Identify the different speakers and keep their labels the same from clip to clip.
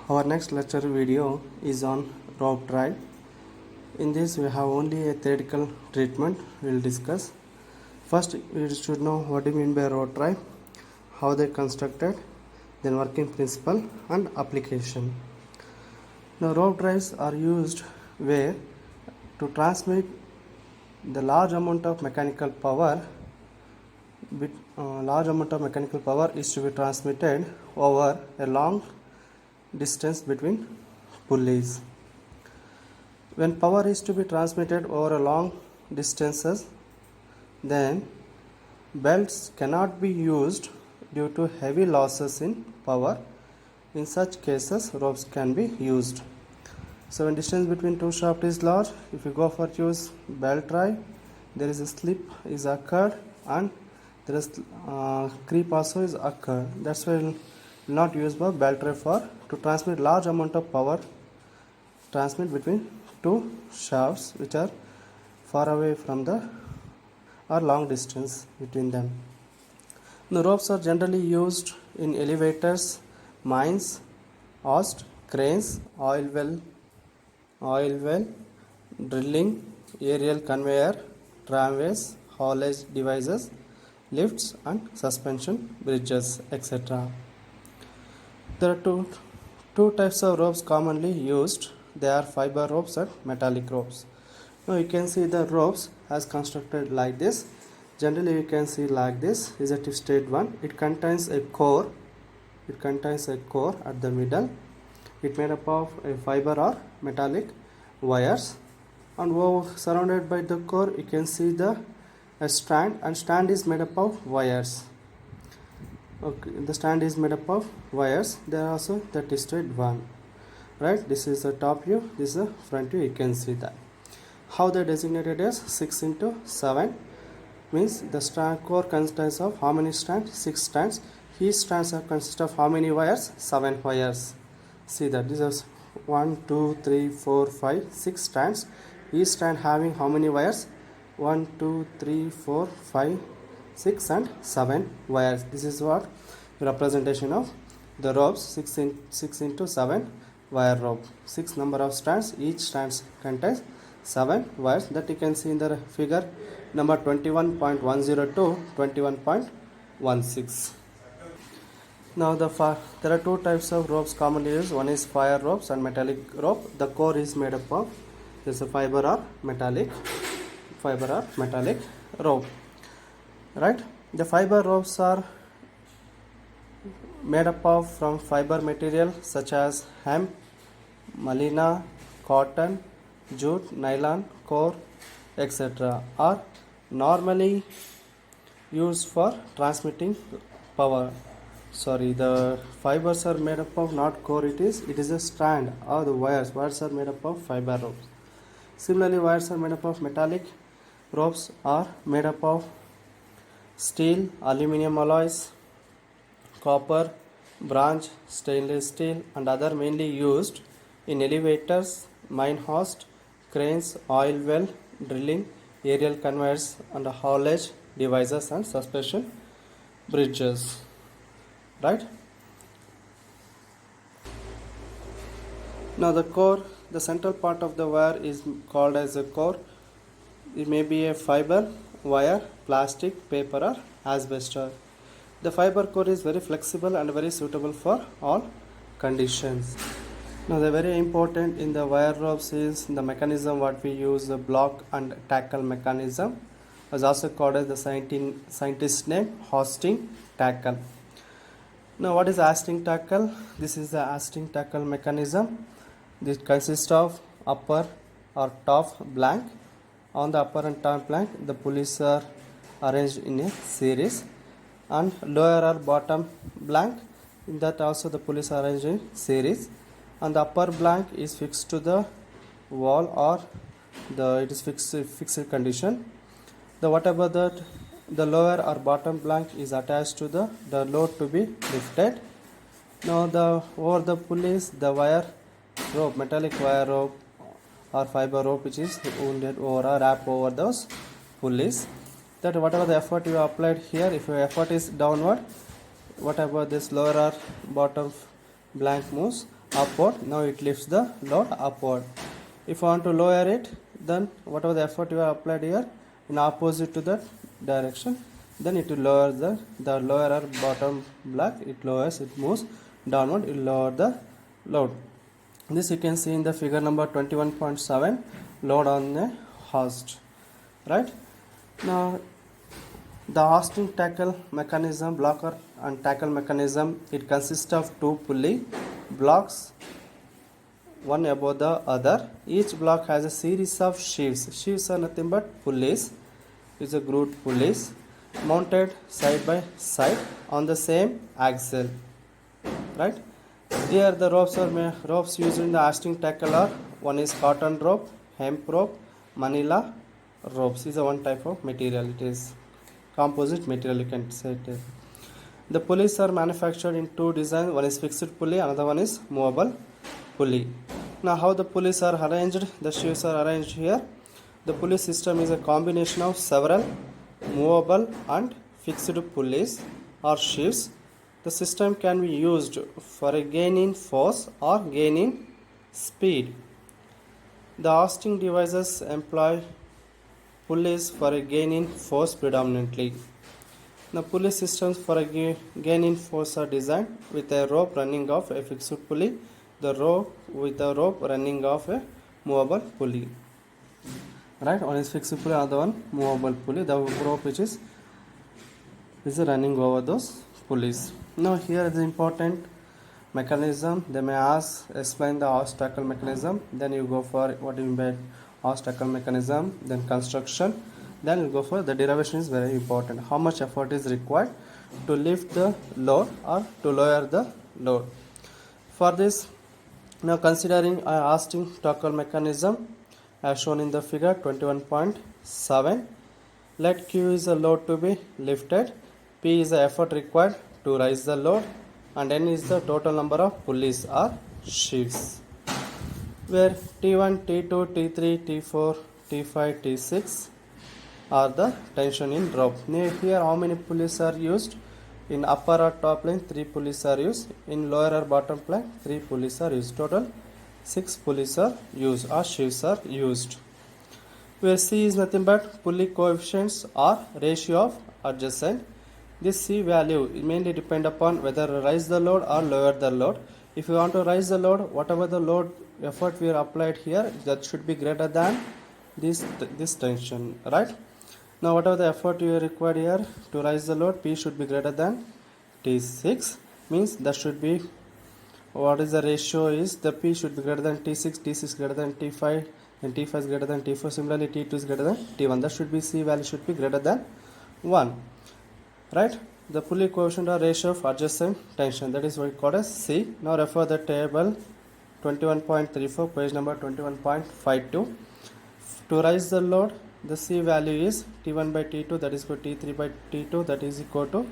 Speaker 1: Our next lecture video is on rope drive. In this we have only a theoretical treatment we will discuss. First we should know what do you mean by rope drive, how they constructed, then working principle and application. Now rope drives are used where to transmit the large amount of mechanical power is to be transmitted over a long distance between pulleys. When power is to be transmitted over a long distances, then belts cannot be used due to heavy losses in power. In such cases, ropes can be used. So when distance between two shafts is large, if you go for use belt drive, there is a slip is occurred and there is creep also is occurred. That's why we'll not use the belt drive for to transmit large amount of power transmit between two shafts which are far away from the or long distance between them. The ropes are generally used in elevators, mines, hoist, cranes, oil well, drilling, aerial conveyor, tramways, haulage devices, lifts and suspension bridges, etc. There are two types of ropes commonly used. They are fiber ropes and metallic ropes. Now you can see the ropes as constructed like this. Generally you can see like this is a twisted one. It contains a core. It contains a core at the middle. It made up of a fiber or metallic wires, and surrounded by the core you can see a stand, and stand is made up of wires. Okay, the stand is made up of wires. There are also the twisted one. Right, this is the top view, this is the front view. You can see that. How they designated as 6 into 7 means the stand core consists of how many strands? 6 strands. Each strands consist of how many wires? 7 wires. See that this is 1, 2, 3, 4, 5, 6 strands. Each strand having how many wires? 1, 2, 3, 4, 5, 6 and 7 wires. This is what representation of the ropes. 6 into 7 wire rope. 6 number of strands. Each strand contains 7 wires, that you can see in the figure number 21.10 to 21.16. Now there are two types of ropes commonly used. One is fire ropes and metallic rope. The core is made up of this fiber or metallic rope. Right, the fiber ropes are made up of from fiber material such as hemp, malina, cotton, jute, nylon, core, etc. are normally used for transmitting power. The fibers are made up of not core, it is a strand, or the wires are made up of fiber ropes. Similarly, wires are made up of metallic ropes are made up of steel, aluminum alloys, copper, bronze, stainless steel and other mainly used in elevators, mine hoist, cranes, oil well, drilling, aerial conveyors and haulage devices and suspension bridges. Right? Now the core, the central part of the wire is called as a core. It may be a fiber, wire, plastic, paper or asbestos. The fiber core is very flexible and very suitable for all conditions. Now the very important in the wire ropes is the mechanism what we use, the block and tackle mechanism, is also called as the scientist name hoisting tackle. Now what is hoisting tackle? This is the hoisting tackle mechanism. This consists of upper or top blank. On the upper and top blank the pulleys are arranged in a series, and lower or bottom blank, in that also the pulleys are arranged in series, and the upper blank is fixed to the wall or it is fixed condition. Whatever that the lower or bottom blank is attached to the load to be lifted. Now over the pulleys the wire rope, metallic wire rope or fiber rope which is wounded over or wrap over those pulleys, that whatever the effort you applied here, if your effort is downward, whatever this lower or bottom blank moves, upward. Now it lifts the load upward. If you want to lower it, then whatever the effort you have applied here in opposite to that direction, then it will lower the lower or bottom block. It lowers, it moves downward, it will lower the load. This you can see in the figure number 21.7, load on a hoist. Right now, the hoisting tackle mechanism, blocker and tackle mechanism, it consists of two pulley blocks, one above the other. Each block has a series of sheaves. Sheaves are nothing but pulleys. Is a grooved pulleys mounted side by side on the same axle. Right. Here the ropes used in the hoisting tackle are, one is cotton rope, hemp rope, manila ropes. Is a one type of material. It is composite material, you can say it. The pulleys are manufactured in two designs. One is fixed pulley, another one is movable pulley. Now how the pulleys are arranged, the sheaves are arranged here. The pulley system is a combination of several movable and fixed pulleys or sheaves. The system can be used for a gain in force or gain in speed. The hoisting devices employ pulleys for a gain in force predominantly. The pulley systems for a gain in force are designed with a rope running off a fixed pulley, the rope with a rope running off a movable pulley. Right, one is fixed pulley, another one movable pulley. The rope which is running over those pulleys. Now here is the important mechanism. They may ask, explain the hoist tackle mechanism. Then you go for what do you mean by hoist tackle mechanism. Then construction. Then you go for the derivation is very important. How much effort is required to lift the load or to lower the load. For this, now considering a hoisting tackle mechanism as shown in the figure 21.7. Let Q is the load to be lifted, P is the effort required to raise the load, and N is the total number of pulleys or sheaves, where T1, T2, T3, T4, T5, T6 are the tension in rope. Here how many pulleys are used? In upper or top line 3 pulleys are used, in lower or bottom line 3 pulleys are used. Total 6 pulleys are used or sheaves are used, where C is nothing but pulley coefficients or ratio of adjacent. This C value mainly depend upon whether raise the load or lower the load. If you want to raise the load, whatever the load effort we are applied here, that should be greater than this tension, right? Now whatever the effort you required here to raise the load, P should be greater than T6, means that should be, what is the ratio is, the P should be greater than T6, T6 greater than T5, and T5 is greater than T4, similarly T2 is greater than T1. That should be C value should be greater than 1, right? The pulley coefficient or ratio of adjacent tension, that is what we call as C. Now refer the table 21.34, page number 21.52. To raise the load, the C value is T1 by T2, that is equal to T3 by T2, that is equal to,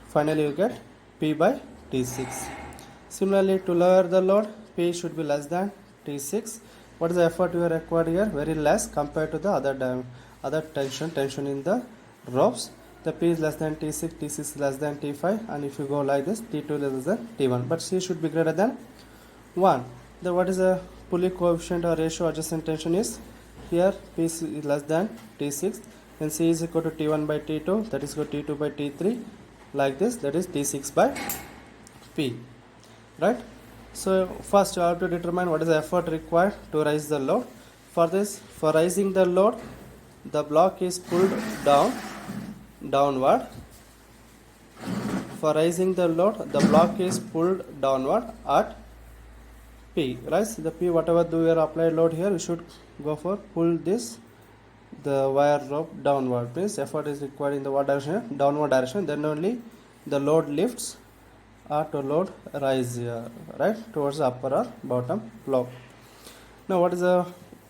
Speaker 1: finally you get P by T6. Similarly, to lower the load, P should be less than T6. What is the effort you are required here? Very less compared to the other tension in the ropes. The P is less than T6, T6 is less than T5, and if you go like this, T2 is less than T1. But C should be greater than 1. Then what is the pulley coefficient or ratio adjacent tension is? Here P is less than T6, then C is equal to T1 by T2, that is equal to T2 by T3, like this, that is T6 by P, right? So first you have to determine what is the effort required to raise the load. For this, for raising the load, the block is pulled downward. For raising the load, the block is pulled downward at P, right? The P, whatever do your applied load here, you should go for pull the wire rope downward. Means effort is required in the what direction? Downward direction. Then only the load lifts or to load rise here, right, towards the upper or bottom block. Now what is the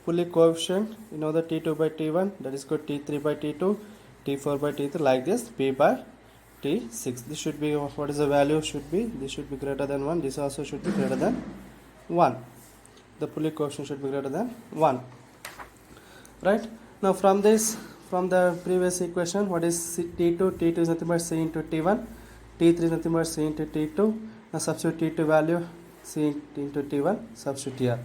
Speaker 1: pulley coefficient? You know the T2 by T1, that is called T3 by T2, T4 by T3, like this, P by T6. This should be, what is the value should be? This should be greater than 1. This also should be greater than 1. The pulley coefficient should be greater than 1, right? Now from this, from the previous equation, what is T2? T2 is nothing but C into T1, T3 is nothing but C into T2. Now substitute T2 value C into T1, substitute here.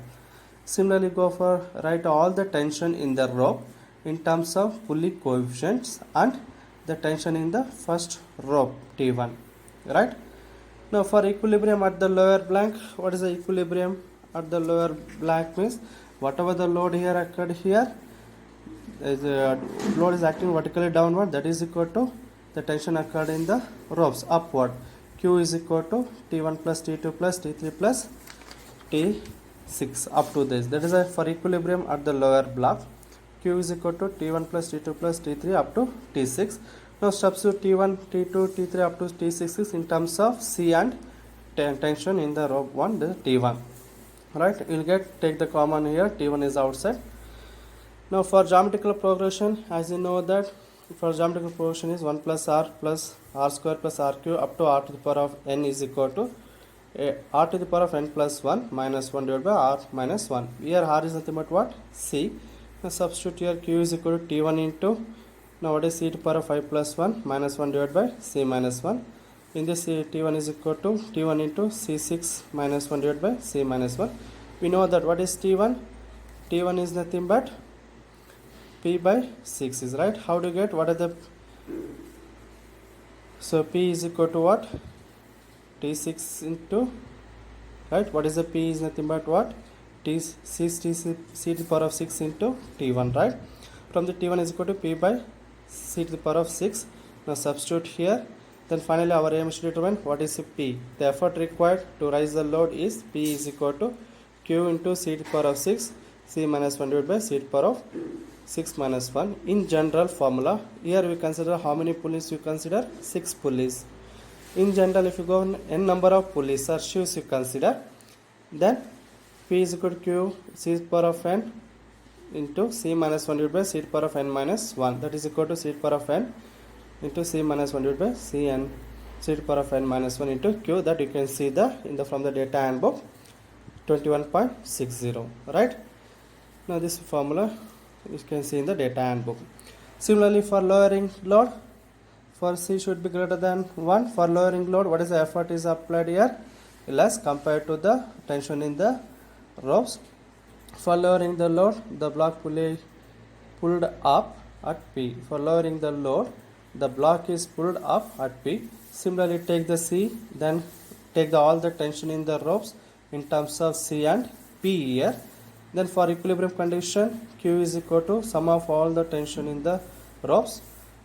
Speaker 1: Similarly, go for write all the tension in the rope in terms of pulley coefficients and the tension in the first rope T1, right? Now for equilibrium at the lower blank, what is the equilibrium at the lower blank means whatever the load here occurred here, the load is acting vertically downward, that is equal to the tension occurred in the ropes upward. Q is equal to T1 plus T2 plus T3 plus T6 up to this. That is for equilibrium at the lower block. Q is equal to T1 plus T2 plus T3 up to T6. Now substitute T1, T2, T3 up to T6 in terms of C and tension in the rope 1, the T1. Right, you will get, take the common here, T1 is outside. Now for geometrical progression, as you know that for geometrical progression is 1 plus R square plus R cube up to R to the power of n is equal to R to the power of n plus 1 minus 1 divided by R minus 1. Here R is nothing but what? C. Now substitute here Q is equal to T1 into, now what is C to the power of 5 plus 1 minus 1 divided by C minus 1. In this T1 is equal to T1 into C6 minus 1 divided by C minus 1. We know that what is T1? T1 is nothing but P by 6 is right. How do you get, what are the, so P is equal to what? T6 into, right, what is the P is nothing but what? C to the power of 6 into T1, right? From the T1 is equal to P by C to the power of 6. Now substitute here. Then finally our aim is to determine what is P. The effort required to raise the load is P is equal to Q into C to the power of 6, C minus 1 divided by C to the power of 6 minus 1. In general formula, here we consider how many pulleys you consider? 6 pulleys. In general, if you go on n number of pulleys or shoes you consider, then P is equal to Q C to the power of n into C minus 1 divided by C to the power of n minus 1. That is equal to C to the power of n into C minus 1 divided by C to the power of n minus 1 into Q. That you can see from the data handbook 21.60, right? Now this formula you can see in the data handbook. Similarly for lowering load, for C should be greater than 1. For lowering load, what is the effort is applied here? Less compared to the tension in the ropes. For lowering the load, the block pulley pulled up at P. For lowering the load, the block is pulled up at P. Similarly, take the C, then take all the tension in the ropes in terms of C and P here. Then for equilibrium condition, Q is equal to sum of all the tension in the ropes.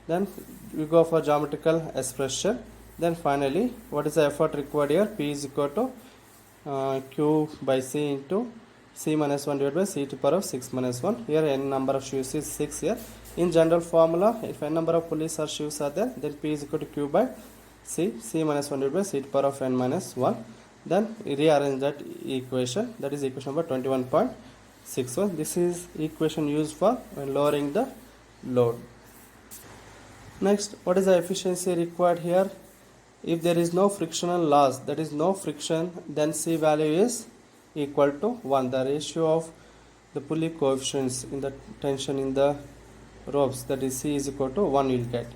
Speaker 1: Then we go for geometrical expression. Then finally, what is the effort required here? P is equal to Q by C into C minus 1 divided by C to the power of 6 minus 1. Here n number of shoes is 6 here. In general formula, if n number of pulleys or shoes are there, then P is equal to Q by C minus 1 divided by C to the power of n minus 1. Then rearrange that equation, that is equation number 21.61. This is equation used for when lowering the load. Next, what is the efficiency required here? If there is no frictional loss, that is no friction, then C value is equal to 1. The ratio of the pulley coefficients in the tension in the ropes, that is C is equal to 1 you will get,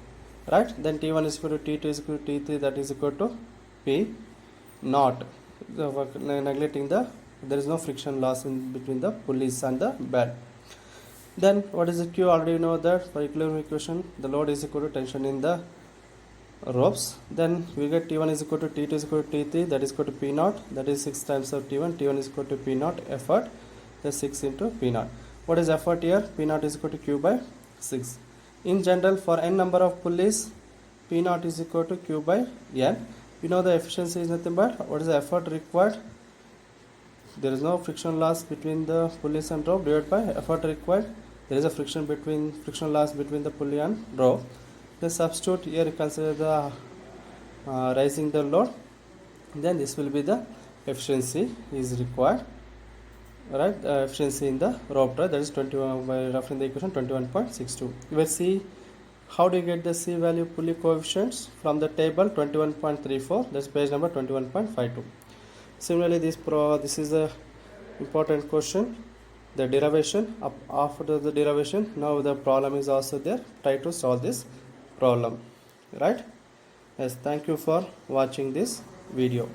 Speaker 1: right? Then T1 is equal to T2 is equal to T3, that is equal to P naught. Neglecting there is no friction loss in between the pulleys and the bed. Then what is the Q? Already know that for equilibrium equation, the load is equal to tension in the ropes. Then we get T1 is equal to T2 is equal to T3, that is equal to P naught, that is 6 times of T1. T1 is equal to P naught effort, that's 6 into P naught. What is effort here? P naught is equal to Q by 6. In general, for n number of pulleys, P naught is equal to Q by n. We know the efficiency is nothing but what is the effort required? There is no friction loss between the pulleys and rope, divided by effort required. There is a friction loss between the pulley and rope. Then substitute here, consider the raising the load. Then this will be the efficiency is required, right? Efficiency in the rope drive, that is 21 by referring the equation 21.62. We will see how do you get the C value pulley coefficients from the table 21.34. That's page number 21.52. Similarly, this is a important question. The derivation, after the derivation, now the problem is also there. Try to solve this problem, right? Yes, thank you for watching this video.